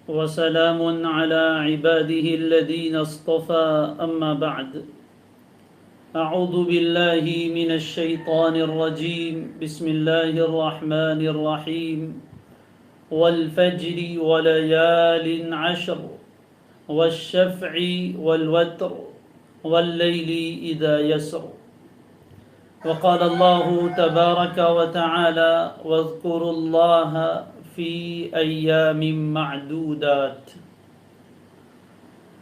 وسلام على عباده الذين اصطفى أما بعد. أعوذ بالله من الشيطان الرجيم. بسم الله الرحمن الرحيم. والفجر وليال عشر والشفع والوتر والليل إذا يسر. وقال الله تبارك وتعالى واذكروا الله في أيام معدودات.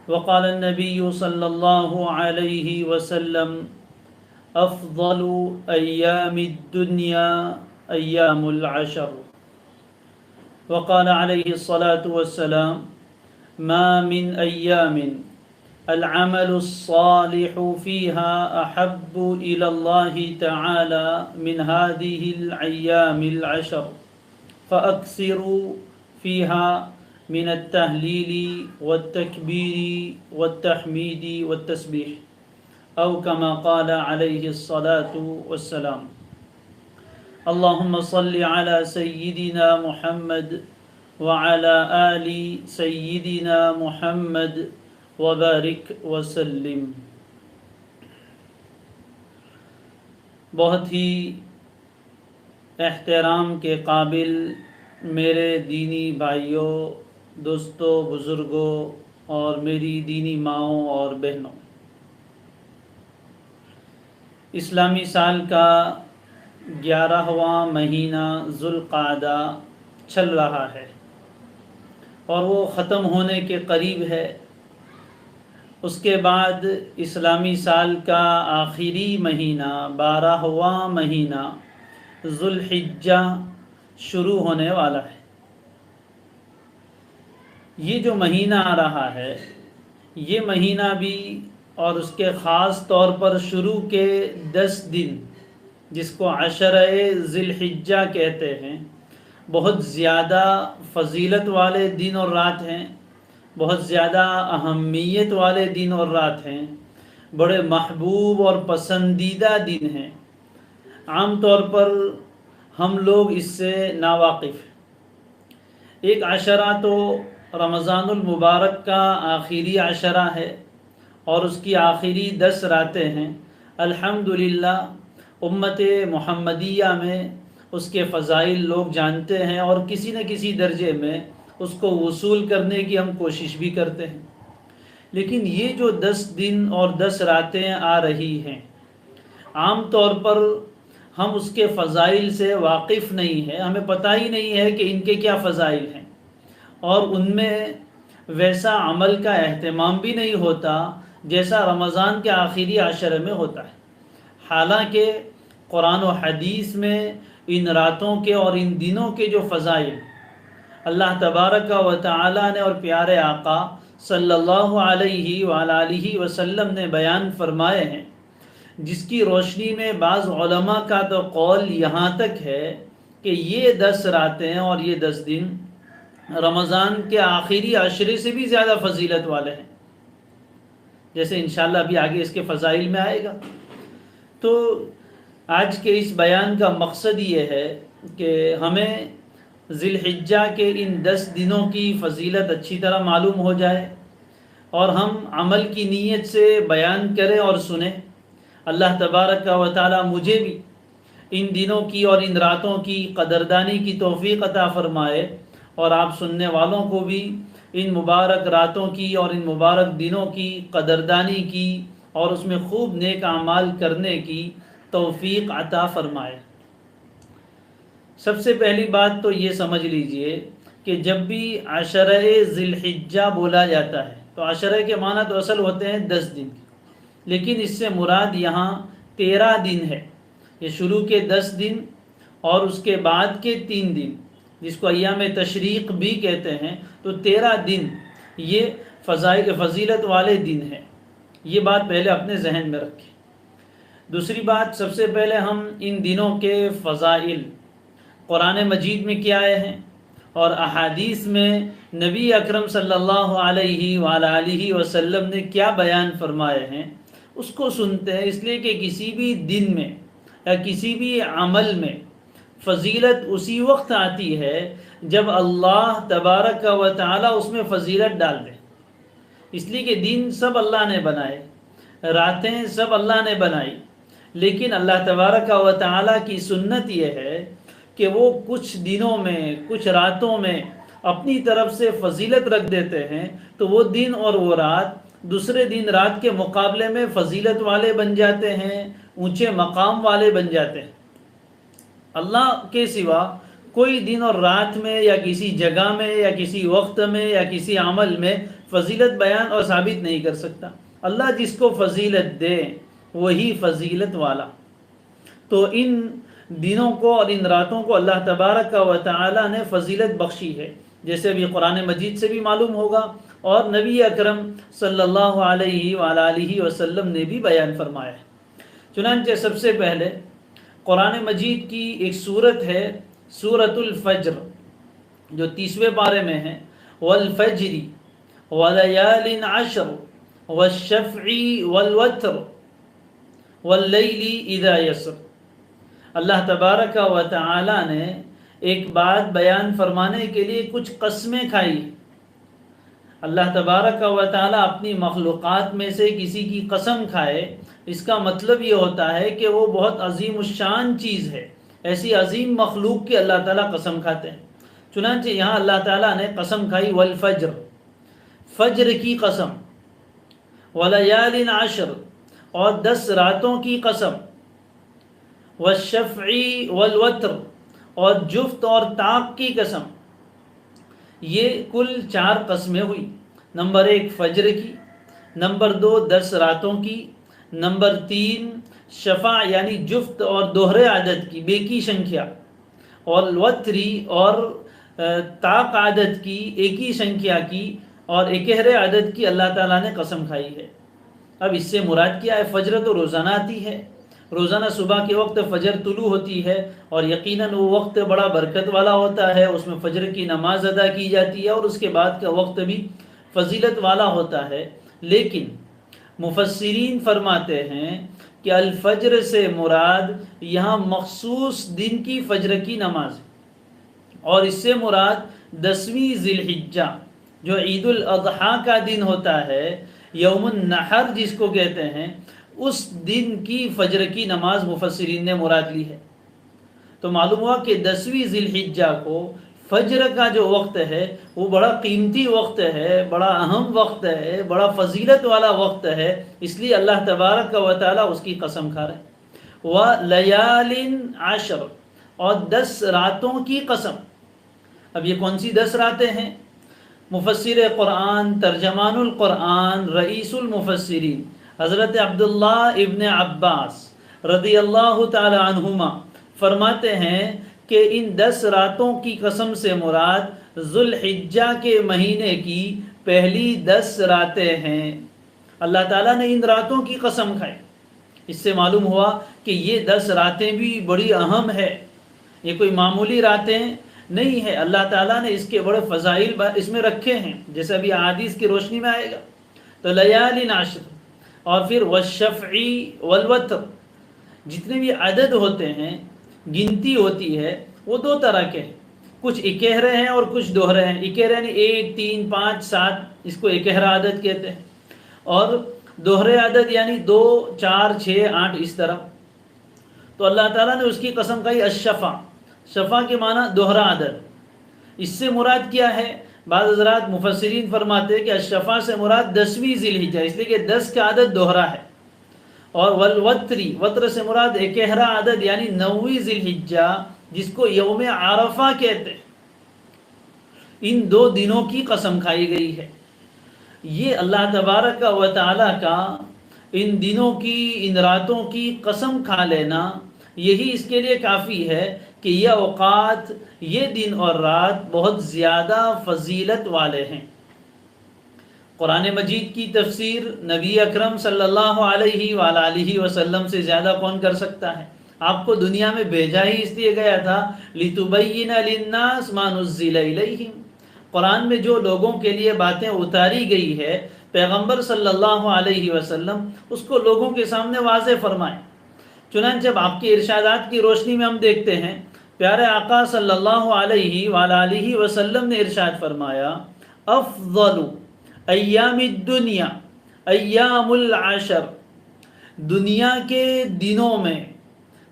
وقال النبي صلى الله عليه وسلم أفضل أيام الدنيا أيام العشر. وقال عليه الصلاة والسلام ما من أيام العمل الصالح فيها أحب إلى الله تعالى من هذه الأيام العشر فأكثروا فيها من التهليل والتكبير والتحميد والتسبيح أو كما قال عليه الصلاة والسلام. اللهم صل على سيدنا محمد وعلى آل سيدنا محمد وبارک وسلم. بہت ہی احترام کے قابل میرے دینی بھائیوں، دوستوں، بزرگوں اور میری دینی ماؤں اور بہنوں، اسلامی سال کا 11واں مہینہ ذوالقعدہ چل رہا ہے اور وہ ختم ہونے کے قریب ہے. اس کے بعد اسلامی سال کا آخری مہینہ 12واں مہینہ ذوالحجہ شروع ہونے والا ہے. یہ جو مہینہ آ رہا ہے، یہ مہینہ بھی اور اس کے خاص طور پر شروع کے 10 دن جس کو عشرہ ذی الحجہ کہتے ہیں، بہت زیادہ فضیلت والے دن اور رات ہیں، بہت زیادہ اہمیت والے دن اور رات ہیں، بڑے محبوب اور پسندیدہ دن ہیں. عام طور پر ہم لوگ اس سے ناواقف ہیں. ایک عشرہ تو رمضان المبارک کا آخری عشرہ ہے اور اس کی آخری 10 راتیں ہیں. الحمدللہ امت محمدیہ میں اس کے فضائل لوگ جانتے ہیں اور کسی نہ کسی درجے میں اس کو وصول کرنے کی ہم کوشش بھی کرتے ہیں. لیکن یہ جو 10 دن اور 10 راتیں آ رہی ہیں، عام طور پر ہم اس کے فضائل سے واقف نہیں ہیں، ہمیں پتہ ہی نہیں ہے کہ ان کے کیا فضائل ہیں، اور ان میں ویسا عمل کا اہتمام بھی نہیں ہوتا جیسا رمضان کے آخری عشرے میں ہوتا ہے. حالانکہ قرآن و حدیث میں ان راتوں کے اور ان دنوں کے جو فضائل اللہ تبارک و تعالی نے اور پیارے آقا صلی اللہ علیہ وآلہ وسلم نے بیان فرمائے ہیں، جس کی روشنی میں بعض علماء کا تو قول یہاں تک ہے کہ یہ 10 راتیں اور یہ 10 دن رمضان کے آخری عشرے سے بھی زیادہ فضیلت والے ہیں، جیسے انشاءاللہ ابھی آگے اس کے فضائل میں آئے گا. تو آج کے اس بیان کا مقصد یہ ہے کہ ہمیں ذی الحجہ کے ان 10 دنوں کی فضیلت اچھی طرح معلوم ہو جائے اور ہم عمل کی نیت سے بیان کریں اور سنیں. اللہ تبارک و تعالی مجھے بھی ان دنوں کی اور ان راتوں کی قدردانی کی توفیق عطا فرمائے اور آپ سننے والوں کو بھی ان مبارک راتوں کی اور ان مبارک دنوں کی قدردانی کی اور اس میں خوب نیک اعمال کرنے کی توفیق عطا فرمائے. سب سے پہلی بات تو یہ سمجھ لیجئے کہ جب بھی عشرہ ذی الحجہ بولا جاتا ہے تو عشرہ کے معنی تو اصل ہوتے ہیں 10 دن، لیکن اس سے مراد یہاں 13 دن ہے. یہ شروع کے 10 دن اور اس کے بعد کے 3 دن جس کو ایام تشریق بھی کہتے ہیں، تو 13 دن یہ فضیلت والے دن ہیں. یہ بات پہلے اپنے ذہن میں رکھیں. دوسری بات، سب سے پہلے ہم ان دنوں کے فضائل قرآن مجید میں کیا آئے ہیں اور احادیث میں نبی اکرم صلی اللہ علیہ وآلہ وسلم نے کیا بیان فرمائے ہیں اس کو سنتے ہیں. اس لیے کہ کسی بھی دن میں یا کسی بھی عمل میں فضیلت اسی وقت آتی ہے جب اللہ تبارک و تعالی اس میں فضیلت ڈال دے. اس لیے کہ دن سب اللہ نے بنائے، راتیں سب اللہ نے بنائی، لیکن اللہ تبارک و تعالی کی سنت یہ ہے کہ وہ کچھ دنوں میں، کچھ راتوں میں اپنی طرف سے فضیلت رکھ دیتے ہیں، تو وہ دن اور وہ رات دوسرے دن رات کے مقابلے میں فضیلت والے بن جاتے ہیں، اونچے مقام والے بن جاتے ہیں. اللہ کے سوا کوئی دن اور رات میں یا کسی جگہ میں یا کسی وقت میں یا کسی عمل میں فضیلت بیان اور ثابت نہیں کر سکتا. اللہ جس کو فضیلت دے وہی فضیلت والا. تو ان دنوں کو اور ان راتوں کو اللہ تبارک و تعالی نے فضیلت بخشی ہے، جیسے ابھی قرآن مجید سے بھی معلوم ہوگا اور نبی اکرم صلی اللہ علیہ وآلہ وسلم نے بھی بیان فرمایا ہے. چنانچہ سب سے پہلے قرآن مجید کی ایک سورت ہے سورۃ الفجر، جو 30ویں پارے میں ہے. والفجر ولیال عشر والشفع والوتر واللیل اذا یسر. اللہ تبارک و تعالی نے ایک بات بیان فرمانے کے لیے کچھ قسمیں کھائی. اللہ تبارک و تعالی اپنی مخلوقات میں سے کسی کی قسم کھائے، اس کا مطلب یہ ہوتا ہے کہ وہ بہت عظیم الشان چیز ہے، ایسی عظیم مخلوق کی اللہ تعالیٰ قسم کھاتے ہیں. چنانچہ یہاں اللہ تعالیٰ نے قسم کھائی والفجر، فجر کی قسم، ولیال عشر اور 10 راتوں کی قسم، والشفع والوتر اور جفت اور طاق کی قسم. یہ کل 4 قسمیں ہوئی. نمبر 1 فجر کی، نمبر 2 10 راتوں کی، نمبر 3 شفع یعنی جفت اور دوہرے عدد کی بے کی سنکھیا، اور وتری اور طاق عدد کی ایک ہی سنکھیا کی اور اکہرے عدد کی اللہ تعالیٰ نے قسم کھائی ہے. اب اس سے مراد کیا ہے؟ فجر تو روزانہ آتی ہے، روزانہ صبح کے وقت فجر طلوع ہوتی ہے اور یقیناً وہ وقت بڑا برکت والا ہوتا ہے، اس میں فجر کی نماز ادا کی جاتی ہے اور اس کے بعد کا وقت بھی فضیلت والا ہوتا ہے. لیکن مفسرین فرماتے ہیں کہ الفجر سے مراد یہاں مخصوص دن کی فجر کی نماز، اور اس سے مراد 10ویں ذی الحجہ جو عید الاضحیٰ کا دن ہوتا ہے، یوم النحر جس کو کہتے ہیں، اس دن کی فجر کی نماز مفسرین نے مراد لی ہے. تو معلوم ہوا کہ 10ویں ذی الحجہ کو فجر کا جو وقت ہے وہ بڑا قیمتی وقت ہے، بڑا اہم وقت ہے، بڑا فضیلت والا وقت ہے، اس لیے اللہ تبارک و تعالیٰ اس کی قسم کھا رہے ہیں. وَلَيَالٍ عَشْرٍ اور 10 راتوں کی قسم. اب یہ کون سی 10 راتیں ہیں؟ مفسر قرآن، ترجمان القرآن، رئیس المفسرین حضرت عبداللہ ابن عباس رضی اللہ تعالی عنہما فرماتے ہیں کہ ان 10 راتوں کی قسم سے مراد ذو الحجہ کے مہینے کی پہلی 10 راتیں ہیں. اللہ تعالیٰ نے ان راتوں کی قسم کھائی. اس سے معلوم ہوا کہ یہ 10 راتیں بھی بڑی اہم ہے، یہ کوئی معمولی راتیں نہیں ہے. اللہ تعالیٰ نے اس کے بڑے فضائل اس میں رکھے ہیں، جیسے ابھی احادیث کی روشنی میں آئے گا. تو لیال عشر اور پھر والشفع والوتر، جتنے بھی عدد ہوتے ہیں، گنتی ہوتی ہے، وہ 2 طرح کے ہیں. کچھ اکہرے ہیں اور کچھ دوہرے ہیں. اکہرے یعنی 1 3 5 7، اس کو اکہرا عدد کہتے ہیں، اور دوہرے عدد یعنی 2 4 6 8 اس طرح. تو اللہ تعالیٰ نے اس کی قسم کہی الشفع. شفع کے معنی دوہرا عدد. اس سے مراد کیا ہے؟ بعض حضرات مفسرین فرماتے ہیں کہ الشفع سے مراد 10ویں ذی الحجہ، اس لیے کہ 10 کا عدد دوہرا ہے. اور والوتری، وتر سے مراد اکہرا عدد یعنی 9ویں ذی الحجہ جس کو یوم عرفہ کہتے ہیں. ان 2 دنوں کی قسم کھائی گئی ہے. یہ اللہ تبارک و تعالیٰ کا ان دنوں کی، ان راتوں کی قسم کھا لینا، یہی اس کے لیے کافی ہے کہ یہ اوقات، یہ دن اور رات بہت زیادہ فضیلت والے ہیں. قرآن مجید کی تفسیر نبی اکرم صلی اللہ علیہ وآلہ وسلم سے زیادہ کون کر سکتا ہے؟ آپ کو دنیا میں بھیجا ہی اس لیے گیا تھا لِتُبَيِّنَ لِلنَّاسِ مَا نُزِّلَ إِلَيْهِمْ. قرآن میں جو لوگوں کے لیے باتیں اتاری گئی ہے، پیغمبر صلی اللہ علیہ وسلم اس کو لوگوں کے سامنے واضح فرمائیں. چنانچہ جب آپ کے ارشادات کی روشنی میں ہم دیکھتے ہیں پیارے آقا صلی اللہ علیہ وآلہ وسلم نے ارشاد فرمایا افضل ایام الدنیا ایام العشر، دنیا کے دنوں میں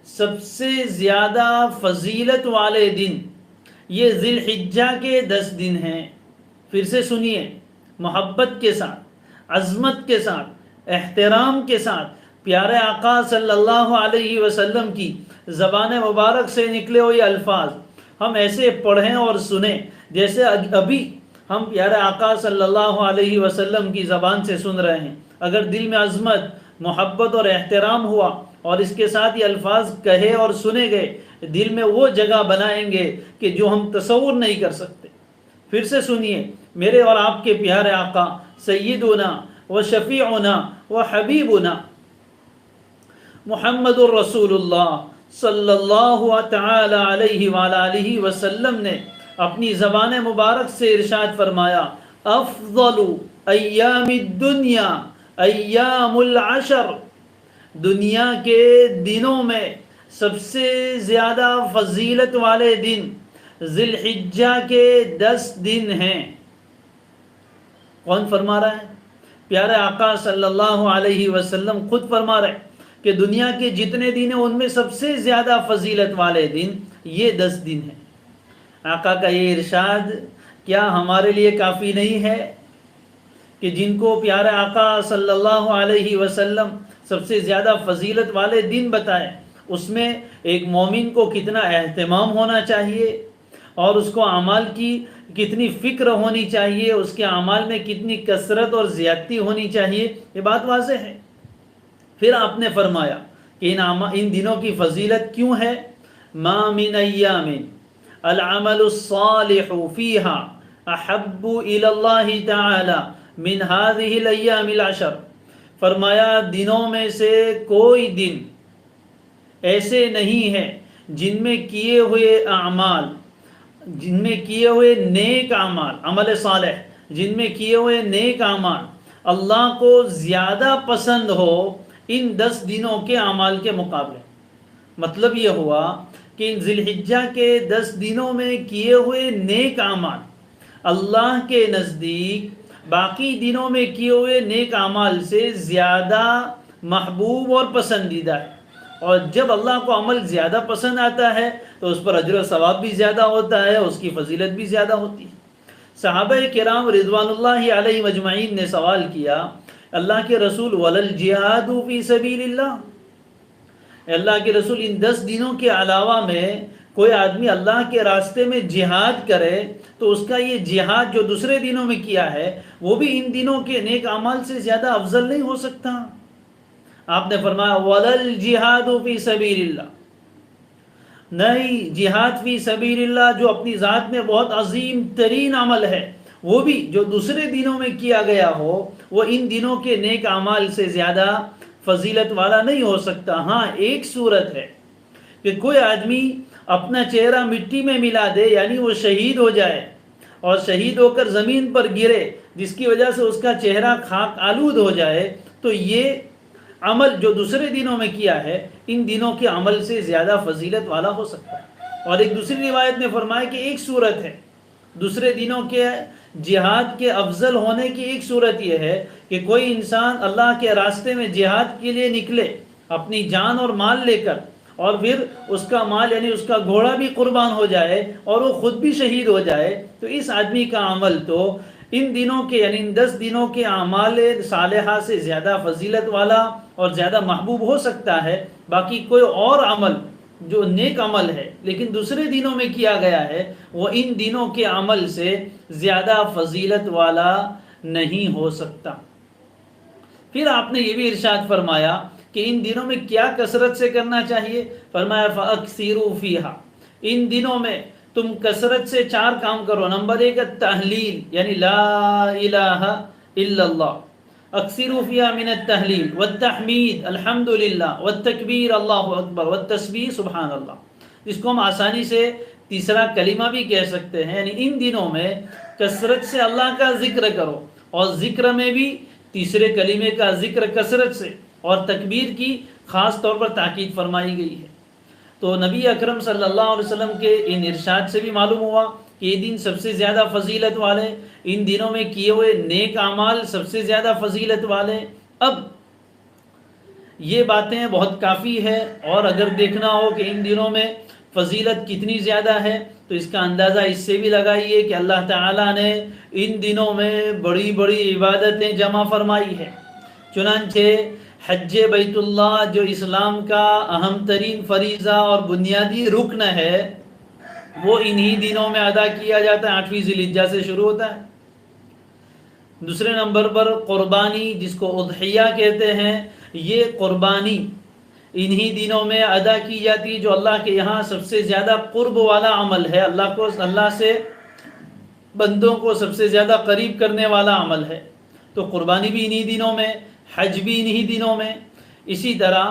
سب سے زیادہ فضیلت والے دن یہ ذی الحجہ کے 10 دن ہیں۔ پھر سے سنیے، محبت کے ساتھ، عظمت کے ساتھ، احترام کے ساتھ پیارے آقا صلی اللہ علیہ وسلم کی زبان مبارک سے نکلے ہوئے الفاظ ہم ایسے پڑھیں اور سنیں جیسے ابھی ہم پیارے آقا صلی اللہ علیہ وسلم کی زبان سے سن رہے ہیں۔ اگر دل میں عظمت، محبت اور احترام ہوا اور اس کے ساتھ یہ الفاظ کہے اور سنے گئے، دل میں وہ جگہ بنائیں گے کہ جو ہم تصور نہیں کر سکتے۔ پھر سے سنیے، میرے اور آپ کے پیارے آقا سیدنا و شفیعنا و حبیبنا محمد الرسول اللہ صلی اللہ تعالی علیہ وآلہ وسلم نے اپنی زبان مبارک سے ارشاد فرمایا افضل ایام الدنیا ایام العشر، دنیا کے دنوں میں سب سے زیادہ فضیلت والے دن ذی الحجہ کے 10 دن ہیں۔ کون فرما رہا ہے؟ پیارے آقا صلی اللہ علیہ وسلم خود فرما رہے کہ دنیا کے جتنے دن ہیں ان میں سب سے زیادہ فضیلت والے دن یہ 10 دن ہیں۔ آقا کا یہ ارشاد کیا ہمارے لیے کافی نہیں ہے کہ جن کو پیارے آقا صلی اللہ علیہ وسلم سب سے زیادہ فضیلت والے دن بتائے، اس میں ایک مومن کو کتنا اہتمام ہونا چاہیے اور اس کو اعمال کی کتنی فکر ہونی چاہیے، اس کے اعمال میں کتنی کثرت اور زیادتی ہونی چاہیے، یہ بات واضح ہے۔ پھر آپ نے فرمایا کہ ان دنوں کی فضیلت کیوں ہے؟ ما من ایام العمل الصالح فیہا احب الی اللہ تعالی من هذه الایام العشر، فرمایا دنوں میں سے کوئی دن ایسے نہیں ہیں جن میں کیے ہوئے اعمال، جن میں کیے ہوئے نیک اعمال، عمل صالح، جن میں کیے ہوئے نیک اعمال اللہ کو زیادہ پسند ہو ان 10 دنوں کے اعمال کے مقابلے۔ مطلب یہ ہوا کہ ان ذی الحجہ کے 10 دنوں میں کیے ہوئے نیک اعمال اللہ کے نزدیک باقی دنوں میں کیے ہوئے نیک اعمال سے زیادہ محبوب اور پسندیدہ ہے۔ اور جب اللہ کو عمل زیادہ پسند آتا ہے تو اس پر اجر و ثواب بھی زیادہ ہوتا ہے، اس کی فضیلت بھی زیادہ ہوتی ہے۔ صحابہ کرام رضوان اللہ علیہ مجمعین نے سوال کیا، اللہ کے رسول ولل جہاد فی سبیل اللہ کے رسول ان 10 دنوں کے علاوہ میں کوئی آدمی اللہ کے راستے میں جہاد کرے تو اس کا یہ جہاد جو دوسرے دنوں میں کیا ہے وہ بھی ان دنوں کے نیک اعمال سے زیادہ افضل نہیں ہو سکتا؟ آپ نے فرمایا ولل جہاد فی سبیل اللہ، نہیں، جہاد فی سبیل اللہ جو اپنی ذات میں بہت عظیم ترین عمل ہے وہ بھی جو دوسرے دنوں میں کیا گیا ہو وہ ان دنوں کے نیک اعمال سے زیادہ فضیلت والا نہیں ہو سکتا۔ ہاں، ایک صورت ہے کہ کوئی آدمی اپنا چہرہ مٹی میں ملا دے، یعنی وہ شہید ہو جائے اور شہید ہو کر زمین پر گرے جس کی وجہ سے اس کا چہرہ خاک آلود ہو جائے، تو یہ عمل جو دوسرے دنوں میں کیا ہے ان دنوں کے عمل سے زیادہ فضیلت والا ہو سکتا ہے۔ اور ایک دوسری روایت میں فرمایا کہ ایک صورت ہے دوسرے دنوں کے جہاد کے افضل ہونے کی، ایک صورت یہ ہے کہ کوئی انسان اللہ کے راستے میں جہاد کے لیے نکلے اپنی جان اور مال لے کر، اور پھر اس کا مال یعنی اس کا گھوڑا بھی قربان ہو جائے اور وہ خود بھی شہید ہو جائے، تو اس آدمی کا عمل تو ان دنوں کے یعنی ان 10 دنوں کے اعمال صالحہ سے زیادہ فضیلت والا اور زیادہ محبوب ہو سکتا ہے۔ باقی کوئی اور عمل جو نیک عمل ہے لیکن دوسرے دنوں میں کیا گیا ہے وہ ان دنوں کے عمل سے زیادہ فضیلت والا نہیں ہو سکتا۔ پھر آپ نے یہ بھی ارشاد فرمایا کہ ان دنوں میں کیا کثرت سے کرنا چاہیے؟ فرمایا فَأَكْثِرُوا فِيهَا، ان دنوں میں تم کثرت سے 4 کام کرو۔ نمبر 1 التحلیل، یعنی لا الہ الا اللہ، اکثروا فیہا من التحلیل والتحمید الحمدللہ والتکبیر اللہ اکبر والتسبیح سبحان اللہ، جس کو ہم آسانی سے تیسرا کلمہ بھی کہہ سکتے ہیں۔ یعنی ان دنوں میں کثرت سے اللہ کا ذکر کرو، اور ذکر میں بھی تیسرے کلمے کا ذکر کثرت سے، اور تکبیر کی خاص طور پر تاکید فرمائی گئی ہے۔ تو نبی اکرم صلی اللہ علیہ وسلم کے ان ارشاد سے بھی معلوم ہوا کہ یہ دن سب سے زیادہ فضیلت والے، ان دنوں میں کیے ہوئے نیک اعمال سب سے زیادہ فضیلت والے۔ اب یہ باتیں بہت کافی ہے، اور اگر دیکھنا ہو کہ ان دنوں میں فضیلت کتنی زیادہ ہے تو اس کا اندازہ اس سے بھی لگائیے کہ اللہ تعالیٰ نے ان دنوں میں بڑی بڑی عبادتیں جمع فرمائی ہے۔ چنانچہ حج بیت اللہ جو اسلام کا اہم ترین فریضہ اور بنیادی رکن ہے، وہ انہی دنوں میں ادا کیا جاتا ہے، 8ویں ذی الحجہ سے شروع ہوتا ہے۔ دوسرے نمبر پر قربانی، جس کو اضحیہ کہتے ہیں، یہ قربانی انہی دنوں میں ادا کی جاتی ہے، جو اللہ کے یہاں سب سے زیادہ قرب والا عمل ہے، اللہ سے بندوں کو سب سے زیادہ قریب کرنے والا عمل ہے۔ تو قربانی بھی انہی دنوں میں، حج بھی انہی دنوں میں۔ اسی طرح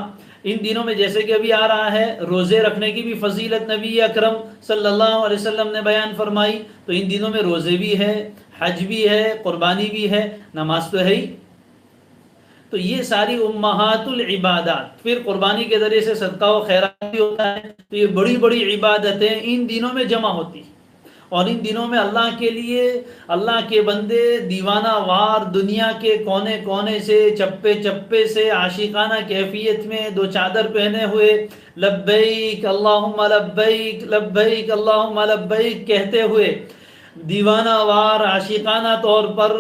ان دنوں میں جیسے کہ ابھی آ رہا ہے، روزے رکھنے کی بھی فضیلت نبی اکرم صلی اللہ علیہ وسلم نے بیان فرمائی، تو ان دنوں میں روزے بھی ہے، حج بھی ہے، قربانی بھی ہے، نماز تو ہے ہی۔ تو یہ ساری امہات العبادات، پھر قربانی کے ذریعے سے صدقہ و خیرات بھی ہوتا ہے، تو یہ بڑی بڑی عبادتیں ان دنوں میں جمع ہوتی ہیں۔ اور ان دنوں میں اللہ کے لیے اللہ کے بندے دیوانہ وار دنیا کے کونے کونے سے، چپے چپے سے عاشقانہ کیفیت میں دو چادر پہنے ہوئے لبیک اللہم لبیک لبیک اللہم لبیک کہتے ہوئے دیوانہ وار عاشقانہ طور پر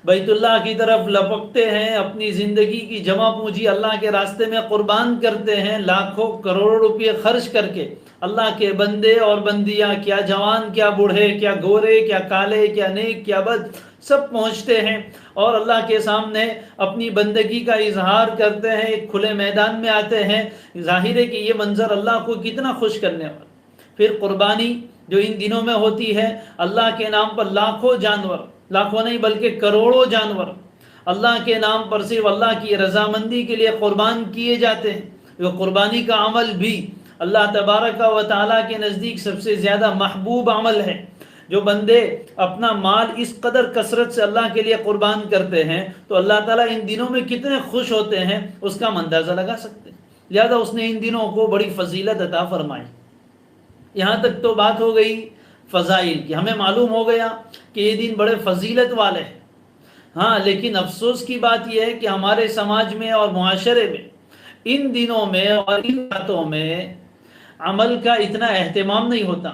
بیت اللہ کی طرف لپکتے ہیں، اپنی زندگی کی جمع پونجی اللہ کے راستے میں قربان کرتے ہیں، لاکھوں کروڑوں روپے خرچ کر کے اللہ کے بندے اور بندیاں، کیا جوان کیا بوڑھے، کیا گورے کیا کالے، کیا نیک کیا بد، سب پہنچتے ہیں اور اللہ کے سامنے اپنی بندگی کا اظہار کرتے ہیں، ایک کھلے میدان میں آتے ہیں۔ ظاہر ہے کہ یہ منظر اللہ کو کتنا خوش کرنے والا۔ پھر قربانی جو ان دنوں میں ہوتی ہے، اللہ کے نام پر لاکھوں جانور، لاکھوں نہیں بلکہ کروڑوں جانور اللہ کے نام پر صرف اللہ کی رضامندی کے لیے قربان کیے جاتے ہیں۔ وہ قربانی کا عمل بھی اللہ تبارک و تعالیٰ کے نزدیک سب سے زیادہ محبوب عمل ہے۔ جو بندے اپنا مال اس قدر کثرت سے اللہ کے لیے قربان کرتے ہیں تو اللہ تعالیٰ ان دنوں میں کتنے خوش ہوتے ہیں، اس کا ہم اندازہ لگا سکتے ہیں۔ لہذا اس نے ان دنوں کو بڑی فضیلت عطا فرمائی۔ یہاں تک تو بات ہو گئی فضائل کی، ہمیں معلوم ہو گیا کہ یہ دن بڑے فضیلت والے ہیں۔ ہاں، لیکن افسوس کی بات یہ ہے کہ ہمارے سماج میں اور معاشرے میں ان دنوں میں اور ان باتوں میں عمل کا اتنا اہتمام نہیں ہوتا،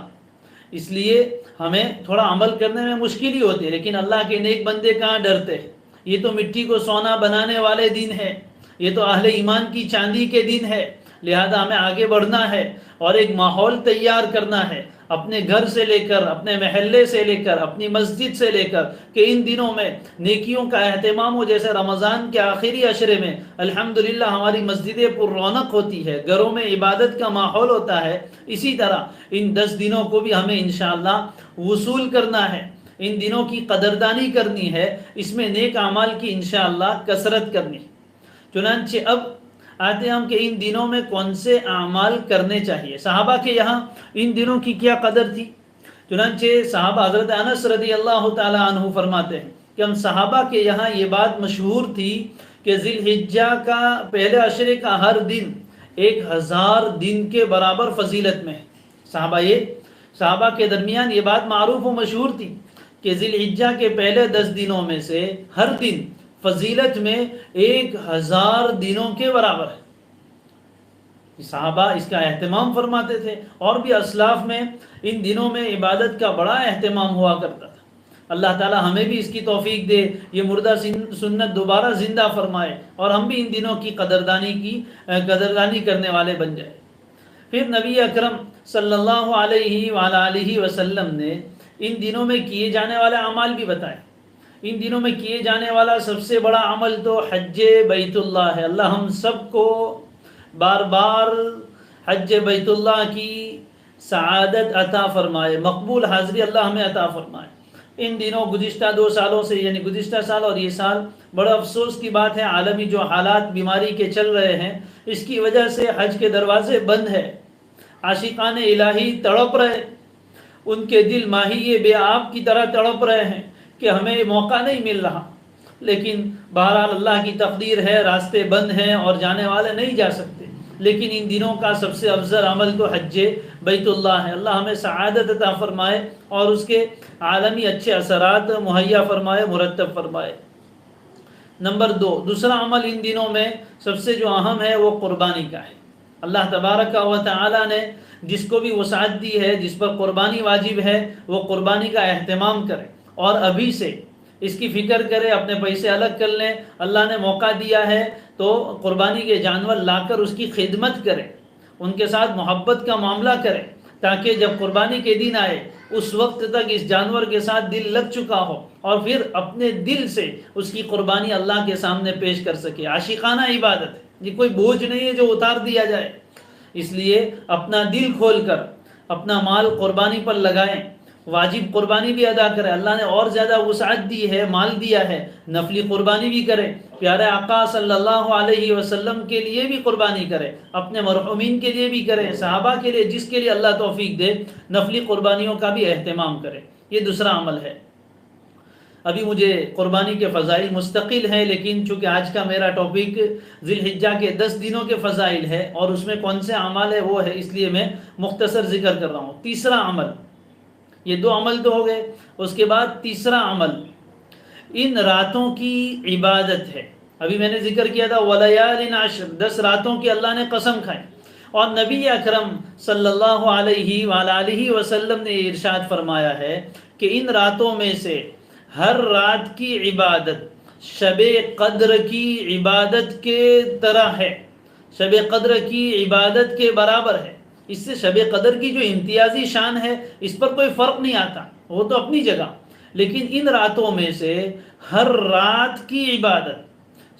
اس لیے ہمیں تھوڑا عمل کرنے میں مشکل ہی ہوتی ہے۔ لیکن اللہ کے نیک بندے کہاں ڈرتے ہیں؟ یہ تو مٹی کو سونا بنانے والے دن ہے، یہ تو اہل ایمان کی چاندی کے دن ہے۔ لہذا ہمیں آگے بڑھنا ہے اور ایک ماحول تیار کرنا ہے، اپنے گھر سے لے کر، اپنے محلے سے لے کر، اپنی مسجد سے لے کر، کہ ان دنوں میں نیکیوں کا اہتمام ہو۔ جیسے رمضان کے آخری عشرے میں الحمدللہ ہماری مسجدیں پر رونق ہوتی ہے، گھروں میں عبادت کا ماحول ہوتا ہے، اسی طرح ان 10 دنوں کو بھی ہمیں انشاءاللہ وصول کرنا ہے، ان دنوں کی قدردانی کرنی ہے، اس میں نیک اعمال کی انشاءاللہ کثرت کرنی۔ چنانچہ اب آتے ہیں ہم کہ ان دنوں میں کون سے اعمال کرنے چاہیے۔ صحابہ کے یہاں ان دنوں کی کیا قدر تھی؟ چنانچہ صحابہ حضرت انس رضی اللہ تعالی عنہ فرماتے ہیں کہ ہم صحابہ کے یہاں یہ بات مشہور تھی کہ ذی الحجہ کا پہلے عشرے کا ہر دن 1000 دن کے برابر فضیلت میں ہے۔ صحابہ کے درمیان یہ بات معروف و مشہور تھی کہ ذی الحجہ کے پہلے 10 دنوں میں سے ہر دن فضیلت میں 1000 دنوں کے برابر ہے۔ صحابہ اس کا اہتمام فرماتے تھے، اور بھی اسلاف میں ان دنوں میں عبادت کا بڑا اہتمام ہوا کرتا تھا۔ اللہ تعالی ہمیں بھی اس کی توفیق دے، یہ مردہ سنت دوبارہ زندہ فرمائے اور ہم بھی ان دنوں کی قدردانی کرنے والے بن جائے۔ پھر نبی اکرم صلی اللہ علیہ وآلہ وسلم نے ان دنوں میں کیے جانے والے اعمال بھی بتائے۔ ان دنوں میں کیے جانے والا سب سے بڑا عمل تو حج بیت اللہ ہے۔ اللہ ہم سب کو بار بار حج بیت اللہ کی سعادت عطا فرمائے، مقبول حاضری اللہ ہمیں عطا فرمائے۔ ان دنوں گزشتہ 2 سالوں سے، یعنی گزشتہ سال اور یہ سال، بڑا افسوس کی بات ہے، عالمی جو حالات بیماری کے چل رہے ہیں اس کی وجہ سے حج کے دروازے بند ہیں۔ عاشقان الہی تڑپ رہے، ان کے دل ماہی بے آب کی طرح تڑپ رہے ہیں کہ ہمیں موقع نہیں مل رہا، لیکن بہرحال اللہ کی تقدیر ہے، راستے بند ہیں اور جانے والے نہیں جا سکتے۔ لیکن ان دنوں کا سب سے افضل عمل تو حج بیت اللہ ہے۔ اللہ ہمیں سعادت عطا فرمائے اور اس کے عالمی اچھے اثرات مہیا فرمائے، مرتب فرمائے۔ نمبر 2، دوسرا عمل ان دنوں میں سب سے جو اہم ہے وہ قربانی کا ہے۔ اللہ تبارک و تعالی نے جس کو بھی وسعت دی ہے، جس پر قربانی واجب ہے، وہ قربانی کا اہتمام کرے اور ابھی سے اس کی فکر کرے، اپنے پیسے الگ کر لیں۔ اللہ نے موقع دیا ہے تو قربانی کے جانور لا کر اس کی خدمت کرے، ان کے ساتھ محبت کا معاملہ کرے، تاکہ جب قربانی کے دن آئے اس وقت تک اس جانور کے ساتھ دل لگ چکا ہو اور پھر اپنے دل سے اس کی قربانی اللہ کے سامنے پیش کر سکے۔ عاشقانہ عبادت ہے، یہ کوئی بوجھ نہیں ہے جو اتار دیا جائے، اس لیے اپنا دل کھول کر اپنا مال قربانی پر لگائیں، واجب قربانی بھی ادا کرے۔ اللہ نے اور زیادہ وسعت دی ہے، مال دیا ہے، نفلی قربانی بھی کرے، پیارے آقا صلی اللہ علیہ وسلم کے لیے بھی قربانی کرے، اپنے مرحومین کے لیے بھی کرے، صحابہ کے لیے، جس کے لیے اللہ توفیق دے، نفلی قربانیوں کا بھی اہتمام کرے۔ یہ دوسرا عمل ہے۔ ابھی مجھے قربانی کے فضائل مستقل ہے، لیکن چونکہ آج کا میرا ٹاپک ذی الحجہ کے 10 دنوں کے فضائل ہے اور اس میں کون سے اعمال ہے وہ ہے، اس لیے میں مختصر ذکر کر رہا ہوں۔ تیسرا عمل، یہ 2 عمل تو ہو گئے، اس کے بعد تیسرا عمل ان راتوں کی عبادت ہے۔ ابھی میں نے ذکر کیا تھا وَلَيَالٍ عَشْرٍ، 10 راتوں کی اللہ نے قسم کھائی، اور نبی اکرم صلی اللہ علیہ وآلہ وسلم نے ارشاد فرمایا ہے کہ ان راتوں میں سے ہر رات کی عبادت شب قدر کی عبادت کے طرح ہے، شب قدر کی عبادت کے برابر ہے۔ اس سے شب قدر کی جو امتیازی شان ہے اس پر کوئی فرق نہیں آتا، وہ تو اپنی جگہ، لیکن ان راتوں میں سے ہر رات کی عبادت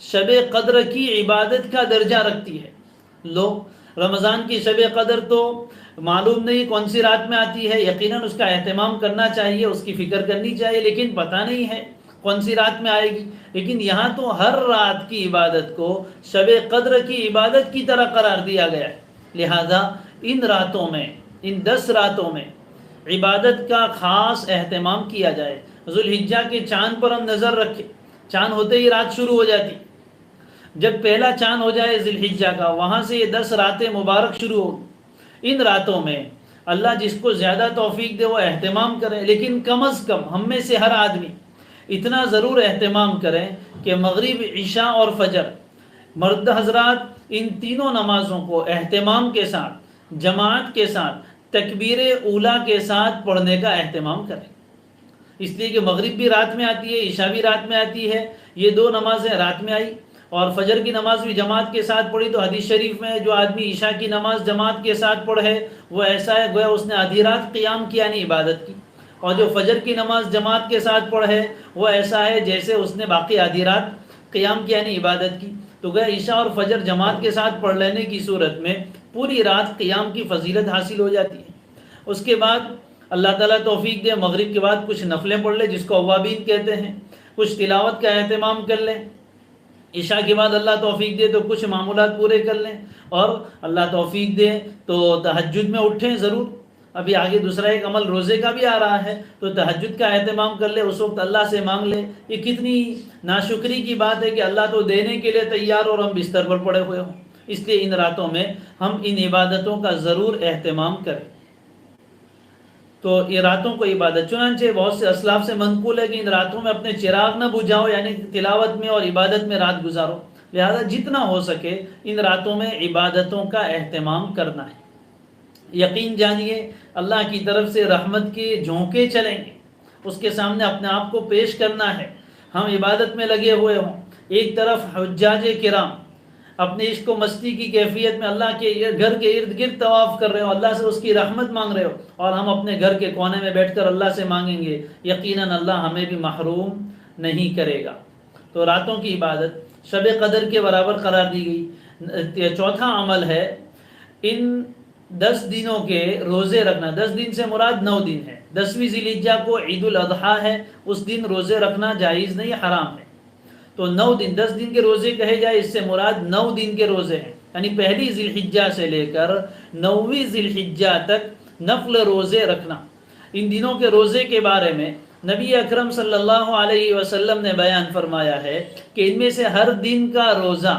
شب قدر کی عبادت کا درجہ رکھتی ہے۔ لو، رمضان کی شب قدر تو معلوم نہیں کون سی رات میں آتی ہے، یقیناً اس کا اہتمام کرنا چاہیے، اس کی فکر کرنی چاہیے، لیکن پتہ نہیں ہے کون سی رات میں آئے گی۔ لیکن یہاں تو ہر رات کی عبادت کو شب قدر کی عبادت کی طرح قرار دیا گیا ہے، لہذا ان راتوں میں، ان 10 راتوں میں عبادت کا خاص اہتمام کیا جائے۔ ذو الحجہ کے چاند پر ہم نظر رکھیں، چاند ہوتے ہی رات شروع ہو جاتی، جب پہلا چاند ہو جائے ذی الحجہ کا، وہاں سے یہ 10 راتیں مبارک شروع ہو۔ ان راتوں میں اللہ جس کو زیادہ توفیق دے وہ اہتمام کرے، لیکن کم از کم ہم میں سے ہر آدمی اتنا ضرور اہتمام کریں کہ مغرب، عشاء اور فجر، مرد حضرات ان تینوں نمازوں کو اہتمام کے ساتھ، جماعت کے ساتھ، تکبیر اولیٰ کے ساتھ پڑھنے کا اہتمام کریں، اس لیے کہ مغرب بھی رات میں آتی ہے، عشاء بھی رات میں آتی ہے، یہ 2 نمازیں رات میں آئی، اور فجر کی نماز بھی جماعت کے ساتھ پڑھی، تو حدیث شریف میں جو آدمی عشاء کی نماز جماعت کے ساتھ پڑھے وہ ایسا ہے گویا اس نے آدھی رات قیام کیا نہیں عبادت کی، اور جو فجر کی نماز جماعت کے ساتھ پڑھے وہ ایسا ہے جیسے اس نے باقی آدھی رات قیام کیا نہیں عبادت کی۔ تو گویا عشاء اور فجر جماعت کے ساتھ پڑھ لینے کی صورت میں پوری رات قیام کی فضیلت حاصل ہو جاتی ہے۔ اس کے بعد اللہ تعالیٰ توفیق دے، مغرب کے بعد کچھ نفلیں پڑھ لیں جس کو اوابین کہتے ہیں، کچھ تلاوت کا اہتمام کر لیں، عشاء کے بعد اللہ توفیق دے تو کچھ معمولات پورے کر لیں، اور اللہ توفیق دے تو تہجد میں اٹھیں ضرور۔ ابھی آگے دوسرا ایک عمل روزے کا بھی آ رہا ہے، تو تہجد کا اہتمام کر لے، اس وقت اللہ سے مانگ لے۔ یہ کتنی ناشکری کی بات ہے کہ اللہ تو دینے کے لیے تیار اور ہم بستر پر پڑے ہوئے ہوں، اس لیے ان راتوں میں ہم ان عبادتوں کا ضرور اہتمام کریں۔ تو یہ راتوں کو عبادت، چنانچہ بہت سے اسلاف سے منقول ہے کہ ان راتوں میں اپنے چراغ نہ بجھاؤ، یعنی تلاوت میں اور عبادت میں رات گزارو، لہذا جتنا ہو سکے ان راتوں میں عبادتوں کا اہتمام کرنا ہے۔ یقین جانیے اللہ کی طرف سے رحمت کے جھونکے چلیں گے، اس کے سامنے اپنے آپ کو پیش کرنا ہے۔ ہم عبادت میں لگے ہوئے ہوں، ایک طرف حجاج کرام اپنے عشق و مستی کی کیفیت میں اللہ کے گھر کے ارد گرد طواف کر رہے ہو، اللہ سے اس کی رحمت مانگ رہے ہو، اور ہم اپنے گھر کے کونے میں بیٹھ کر اللہ سے مانگیں گے، یقیناً اللہ ہمیں بھی محروم نہیں کرے گا۔ تو راتوں کی عبادت شب قدر کے برابر قرار دی گئی۔ چوتھا عمل ہے ان 10 دنوں کے روزے رکھنا۔ 10 دن سے مراد 9 دن ہے۔ 10ویں ذی الحجہ کو عید الاضحیٰ ہے، اس دن روزے رکھنا جائز نہیں، حرام ہے۔ تو 9 دن، 10 دن کے روزے کہے جائے، اس سے مراد 9 دن کے روزے ہیں، یعنی پہلی ذی الحجہ سے لے کر 9ویں ذی الحجہ تک نفل روزے رکھنا۔ ان دنوں کے روزے کے بارے میں نبی اکرم صلی اللہ علیہ وسلم نے بیان فرمایا ہے کہ ان میں سے ہر دن کا روزہ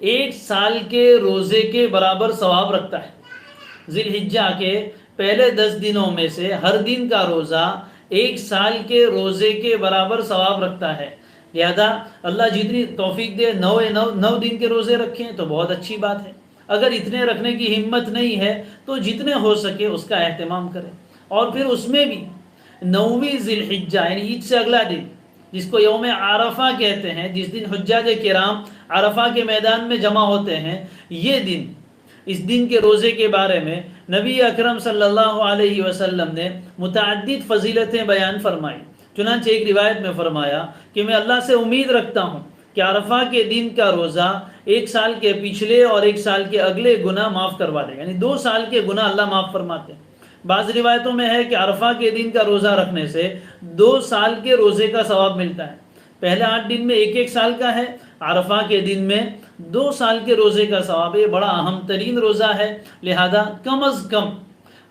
ایک سال کے روزے کے برابر ثواب رکھتا ہے۔ ذی الحجہ کے پہلے 10 دنوں میں سے ہر دن کا روزہ ایک سال کے روزے کے برابر ثواب رکھتا ہے۔ لہذا اللہ جتنی توفیق دے 9 دن کے روزے رکھیں تو بہت اچھی بات ہے۔ اگر اتنے رکھنے کی ہمت نہیں ہے تو جتنے ہو سکے اس کا اہتمام کریں، اور پھر اس میں بھی 9ویں ذی الحجہ یعنی عید سے اگلا دن، جس کو یوم عرفہ کہتے ہیں، جس دن حجاج کرام عرفہ کے میدان میں جمع ہوتے ہیں، یہ دن، اس دن کے روزے کے بارے میں نبی اکرم صلی اللہ علیہ وسلم نے متعدد فضیلتیں بیان فرمائی۔ چنانچہ ایک روایت میں فرمایا کہ میں اللہ سے امید رکھتا ہوں کہ عرفہ کے دن کا روزہ ایک سال کے پچھلے اور ایک سال کے اگلے گناہ معاف کروا دے، یعنی 2 سال کے گناہ اللہ معاف فرماتے ہیں۔ بعض روایتوں میں ہے کہ عرفہ کے دن کا روزہ رکھنے سے 2 سال کے روزے کا ثواب ملتا ہے۔ پہلے 8 دن میں ایک سال کا ہے، عرفہ کے دن میں 2 سال کے روزے کا ثواب۔ یہ بڑا اہم ترین روزہ ہے، لہذا کم از کم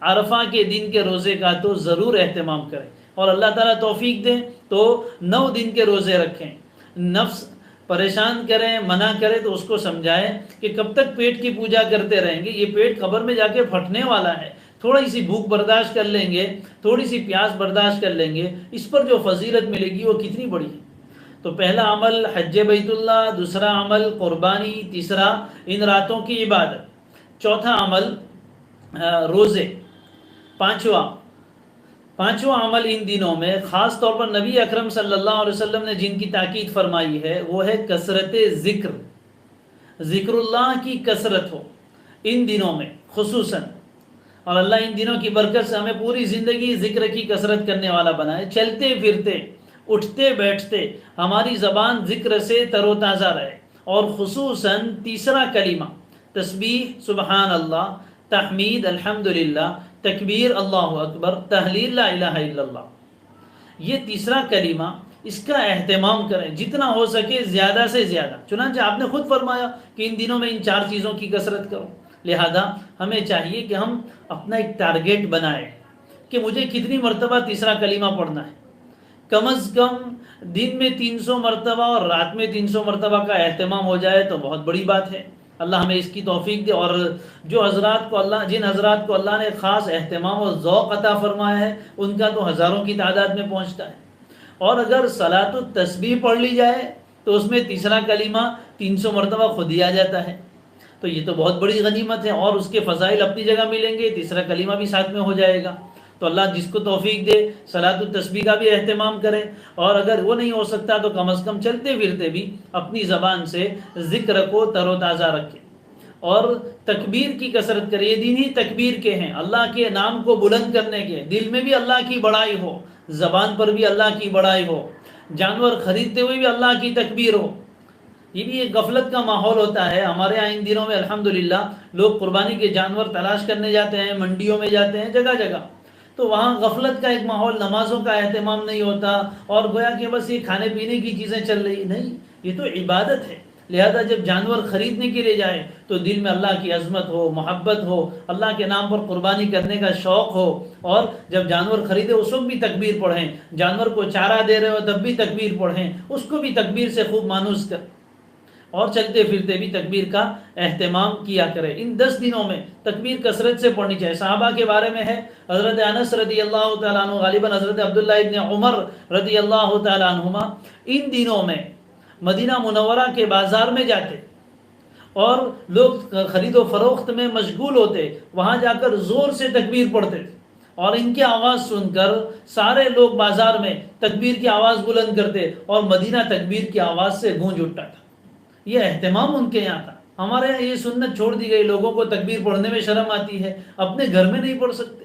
عرفہ کے دن کے روزے کا تو ضرور اہتمام کریں، اور اللہ تعالیٰ توفیق دیں تو 9 دن کے روزے رکھیں۔ نفس پریشان کریں، منع کریں تو اس کو سمجھائیں کہ کب تک پیٹ کی پوجا کرتے رہیں گے، یہ پیٹ قبر میں جا کے پھٹنے والا ہے، تھوڑی سی بھوک برداشت کر لیں گے، تھوڑی سی پیاس برداشت کر لیں گے، اس پر جو فضیلت ملے گی وہ کتنی بڑی ہے۔ تو پہلا عمل حج بیت اللہ، دوسرا عمل قربانی، تیسرا ان راتوں کی عبادت، چوتھا عمل روزے، پانچواں عمل ان دنوں میں خاص طور پر نبی اکرم صلی اللہ علیہ وسلم نے جن کی تاکید فرمائی ہے وہ ہے کثرت ذکر اللہ کی کثرت ہو ان دنوں میں خصوصاً، اور اللہ ان دنوں کی برکت سے ہمیں پوری زندگی ذکر کی کثرت کرنے والا بنائے۔ چلتے پھرتے، اٹھتے بیٹھتے ہماری زبان ذکر سے تر و تازہ رہے، اور خصوصاً تیسرا کلمہ تسبیح سبحان اللہ، تحمید الحمدللہ، تکبیر اللہ اکبر، تحلیل لا الہ الا اللہ، یہ تیسرا کلمہ، اس کا اہتمام کریں جتنا ہو سکے زیادہ سے زیادہ۔ چنانچہ آپ نے خود فرمایا کہ ان دنوں میں ان 4 چیزوں کی کثرت کرو، لہذا ہمیں چاہیے کہ ہم اپنا ایک ٹارگیٹ بنائیں کہ مجھے کتنی مرتبہ تیسرا کلمہ پڑھنا ہے۔ کم از کم دن میں 300 مرتبہ اور رات میں 300 مرتبہ کا اہتمام ہو جائے تو بہت بڑی بات ہے۔ اللہ ہمیں اس کی توفیق دے، اور جن حضرات کو اللہ نے خاص اہتمام و ذوق عطا فرمایا ہے ان کا تو ہزاروں کی تعداد میں پہنچتا ہے۔ اور اگر صلاۃ التسبیح پڑھ لی جائے تو اس میں تیسرا کلمہ 300 مرتبہ خود ہی آ جاتا ہے، تو یہ تو بہت بڑی غنیمت ہے، اور اس کے فضائل اپنی جگہ ملیں گے، تیسرا کلمہ بھی ساتھ میں ہو جائے گا۔ تو اللہ جس کو توفیق دے صلاۃ التسبیح کا بھی اہتمام کرے، اور اگر وہ نہیں ہو سکتا تو کم از کم چلتے پھرتے بھی اپنی زبان سے ذکر کو تر و تازہ رکھے، اور تکبیر کی کثرت کرے۔ یہ دن ہی تکبیر کے ہیں، اللہ کے نام کو بلند کرنے کے، دل میں بھی اللہ کی بڑائی ہو، زبان پر بھی اللہ کی بڑائی ہو، جانور خریدتے ہوئے بھی اللہ کی تکبیر ہو۔ یہ بھی ایک غفلت کا ماحول ہوتا ہے ہمارے یہاں ان دنوں میں، الحمدللہ لوگ قربانی کے جانور تلاش کرنے جاتے ہیں، منڈیوں میں جاتے ہیں، جگہ جگہ، تو وہاں غفلت کا ایک ماحول، نمازوں کا اہتمام نہیں ہوتا، اور گویا کہ بس یہ کھانے پینے کی چیزیں چل رہی، نہیں، یہ تو عبادت ہے۔ لہذا جب جانور خریدنے کے لیے جائے تو دل میں اللہ کی عظمت ہو، محبت ہو، اللہ کے نام پر قربانی کرنے کا شوق ہو، اور جب جانور خریدے اس وقت بھی تکبیر پڑھیں، جانور کو چارہ دے رہے ہو تب بھی تکبیر پڑھیں، اس کو بھی تکبیر سے خوب مانوس کر، اور چلتے پھرتے بھی تکبیر کا اہتمام کیا کرے۔ ان 10 دنوں میں تکبیر کثرت سے پڑھنی چاہیے۔ صحابہ کے بارے میں ہے، حضرت انس رضی اللہ تعالیٰ عنہ، غالباً حضرت عبداللہ ابن عمر رضی اللہ تعالیٰ عنہما ان دنوں میں مدینہ منورہ کے بازار میں جاتے، اور لوگ خرید و فروخت میں مشغول ہوتے، وہاں جا کر زور سے تکبیر پڑھتے تھے، اور ان کی آواز سن کر سارے لوگ بازار میں تکبیر کی آواز بلند کرتے، اور مدینہ تکبیر کی آواز سے گونج اٹھتا تھا۔ یہ اہتمام ان کے یہاں تھا۔ ہمارے یہاں یہ سنت چھوڑ دی گئی، لوگوں کو تکبیر پڑھنے میں شرم آتی ہے، اپنے گھر میں نہیں پڑھ سکتے۔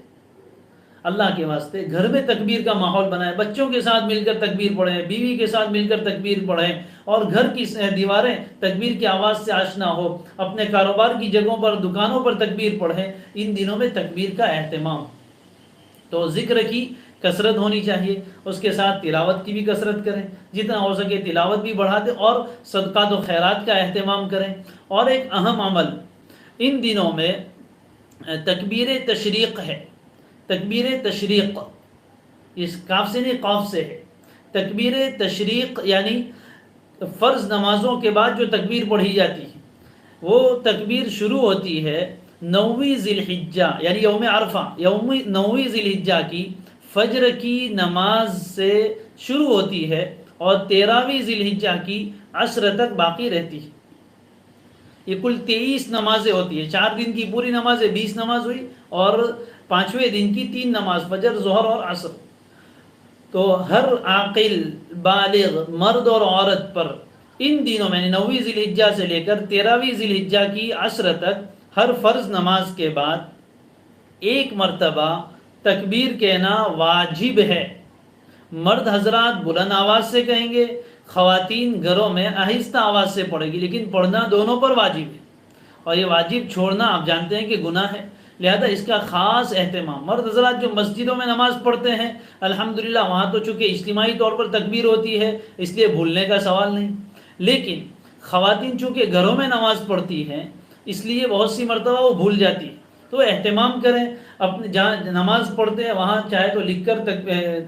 اللہ کے واسطے گھر میں تکبیر کا ماحول بنائیں، بچوں کے ساتھ مل کر تکبیر پڑھیں، بیوی کے ساتھ مل کر تکبیر پڑھیں، اور گھر کی دیواریں تکبیر کی آواز سے آشنا ہو، اپنے کاروبار کی جگہوں پر، دکانوں پر تکبیر پڑھیں۔ ان دنوں میں تکبیر کا اہتمام، تو ذکر کی کثرت ہونی چاہیے، اس کے ساتھ تلاوت کی بھی کثرت کریں، جتنا ہو سکے تلاوت بھی بڑھا دیں، اور صدقات و خیرات کا اہتمام کریں۔ اور ایک اہم عمل ان دنوں میں تکبیر تشریق ہے۔ تکبیر تشریق، اس کاف سے نہیں قاف سے ہے۔ تکبیر تشریق یعنی فرض نمازوں کے بعد جو تکبیر پڑھی جاتی ہے، وہ تکبیر شروع ہوتی ہے 9ویں ذی الحجہ یعنی یوم عرفہ، 9ویں ذی الحجہ کی فجر کی نماز سے شروع ہوتی ہے اور 13ویں ذی الحجہ کی عصر تک باقی رہتی ہے۔ یہ کل 23 نمازیں ہوتی ہیں، 4 دن کی پوری نمازیں 20 نماز ہوئی، اور 5ویں دن کی 3 نماز فجر، ظہر اور عصر۔ تو ہر عاقل بالغ مرد اور عورت پر ان دنوں میں 9ویں ذی الحجہ سے لے کر 13ویں ذی الحجہ کی عصر تک ہر فرض نماز کے بعد ایک مرتبہ تکبیر کہنا واجب ہے۔ مرد حضرات بلند آواز سے کہیں گے، خواتین گھروں میں آہستہ آواز سے پڑھے گی، لیکن پڑھنا دونوں پر واجب ہے، اور یہ واجب چھوڑنا آپ جانتے ہیں کہ گناہ ہے، لہذا اس کا خاص اہتمام۔ مرد حضرات جو مسجدوں میں نماز پڑھتے ہیں الحمدللہ وہاں تو چونکہ اجتماعی طور پر تکبیر ہوتی ہے اس لیے بھولنے کا سوال نہیں، لیکن خواتین چونکہ گھروں میں نماز پڑھتی ہیں اس لیے بہت سی مرتبہ وہ بھول جاتی ہے، تو اہتمام کریں، اپنے جہاں نماز پڑھتے ہیں وہاں چاہے تو لکھ کر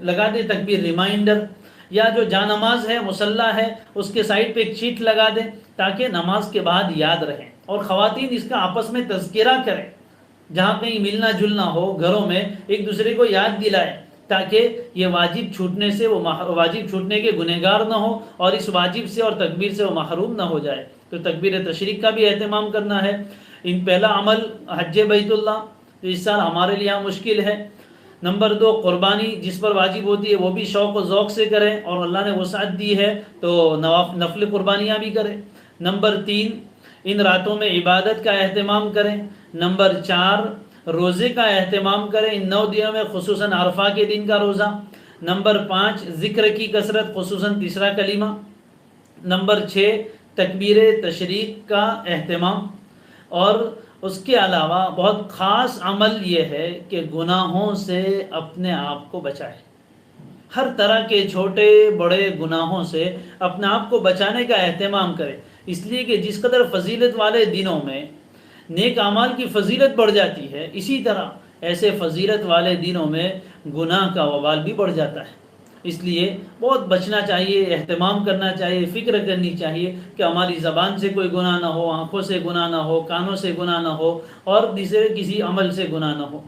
لگا دیں تکبیر ریمائنڈر، یا جو جہاں نماز ہے مصلی ہے اس کے سائڈ پہ ایک چیٹ لگا دیں تاکہ نماز کے بعد یاد رہیں، اور خواتین اس کا آپس میں تذکرہ کریں، جہاں کہیں ملنا جلنا ہو گھروں میں ایک دوسرے کو یاد دلائیں تاکہ یہ واجب چھوٹنے سے واجب چھوٹنے کے گنہگار نہ ہو، اور اس واجب سے اور تکبیر سے وہ محروم نہ ہو جائے۔ تو تکبیر تشریق کا بھی اہتمام کرنا ہے۔ پہلا عمل حج بیت اللہ، تو اس سال ہمارے لیے مشکل ہے۔ نمبر 2 قربانی جس پر واجب ہوتی ہے وہ بھی شوق و ذوق سے کریں، اور اللہ نے وسعت دی ہے تو نفل قربانیاں بھی کریں۔ نمبر 3 ان راتوں میں عبادت کا اہتمام کریں۔ نمبر 4 روزے کا اہتمام کریں ان 9 دنوں میں، خصوصاً عرفہ کے دن کا روزہ۔ نمبر 5 ذکر کی کثرت، خصوصاً تیسرا کلمہ۔ نمبر 6 تکبیر تشریق کا اہتمام، اور اس کے علاوہ بہت خاص عمل یہ ہے کہ گناہوں سے اپنے آپ کو بچائے، ہر طرح کے چھوٹے بڑے گناہوں سے اپنے آپ کو بچانے کا اہتمام کرے، اس لیے کہ جس قدر فضیلت والے دنوں میں نیک اعمال کی فضیلت بڑھ جاتی ہے، اسی طرح ایسے فضیلت والے دنوں میں گناہ کا وبال بھی بڑھ جاتا ہے۔ اس لیے بہت بچنا چاہیے، اہتمام کرنا چاہیے، فکر کرنی چاہیے کہ ہماری زبان سے کوئی گناہ نہ ہو، آنکھوں سے گناہ نہ ہو، کانوں سے گناہ نہ ہو، اور دوسرے کسی عمل سے گناہ نہ ہو۔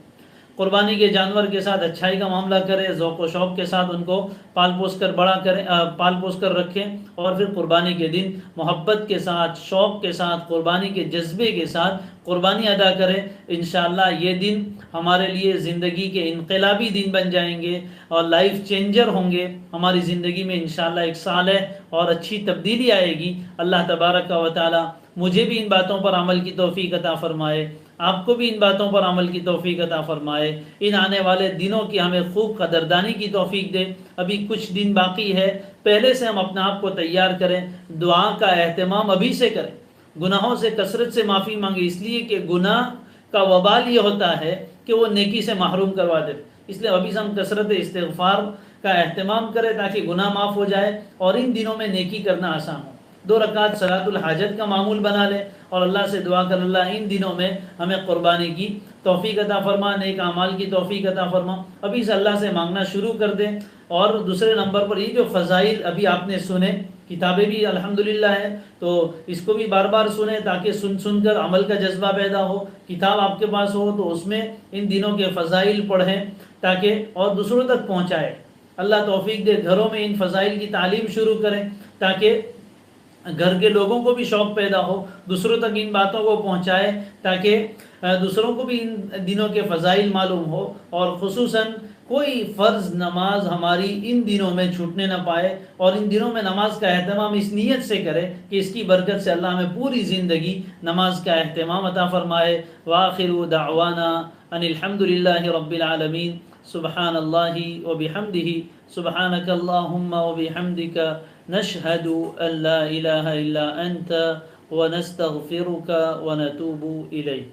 قربانی کے جانور کے ساتھ اچھائی کا معاملہ کریں، ذوق و شوق کے ساتھ ان کو پال پوس کر بڑا کریں، پال پوس کر رکھیں، اور پھر قربانی کے دن محبت کے ساتھ، شوق کے ساتھ، قربانی کے جذبے کے ساتھ قربانی ادا کریں۔ انشاءاللہ یہ دن ہمارے لیے زندگی کے انقلابی دن بن جائیں گے اور لائف چینجر ہوں گے، ہماری زندگی میں انشاءاللہ ایک صالح اور اچھی تبدیلی آئے گی۔ اللہ تبارک و تعالی مجھے بھی ان باتوں پر عمل کی توفیق عطا فرمائے، آپ کو بھی ان باتوں پر عمل کی توفیق عطا فرمائے، ان آنے والے دنوں کی ہمیں خوب قدردانی کی توفیق دے۔ ابھی کچھ دن باقی ہے، پہلے سے ہم اپنے آپ کو تیار کریں، دعا کا اہتمام ابھی سے کریں، گناہوں سے کثرت سے معافی مانگیں، اس لیے کہ گناہ کا وبال یہ ہوتا ہے کہ وہ نیکی سے محروم کروا دے، اس لیے ابھی سے ہم کثرت استغفار کا اہتمام کریں تاکہ گناہ معاف ہو جائے اور ان دنوں میں نیکی کرنا آسان ہو۔ 2 رکعت صلاۃ الحاجت کا معمول بنا لیں اور اللہ سے دعا کر اللہ ان دنوں میں ہمیں قربانی کی توفیق عطا فرما، نیک اعمال کی توفیق عطا فرما۔ ابھی سے اللہ سے مانگنا شروع کر دیں۔ اور دوسرے نمبر پر یہ جو فضائل ابھی آپ نے سنے، کتابیں بھی الحمدللہ ہیں، تو اس کو بھی بار بار سنیں تاکہ سن کر عمل کا جذبہ پیدا ہو۔ کتاب آپ کے پاس ہو تو اس میں ان دنوں کے فضائل پڑھیں تاکہ اور دوسروں تک پہنچائے۔ اللہ توفیق دے، گھروں میں ان فضائل کی تعلیم شروع کریں تاکہ گھر کے لوگوں کو بھی شوق پیدا ہو، دوسروں تک ان باتوں کو پہنچائے تاکہ دوسروں کو بھی ان دنوں کے فضائل معلوم ہو، اور خصوصاً کوئی فرض نماز ہماری ان دنوں میں چھوٹنے نہ پائے، اور ان دنوں میں نماز کا اہتمام اس نیت سے کرے کہ اس کی برکت سے اللہ ہمیں پوری زندگی نماز کا اہتمام عطا فرمائے۔ وآخر دعوانا ان الحمدللہ رب العالمین۔ سبحان اللہ وبحمدہ، سبحانک اللہم وبحمدک، نشہد ان لا الہ الا انت ونستغفرک ونتوب الیک۔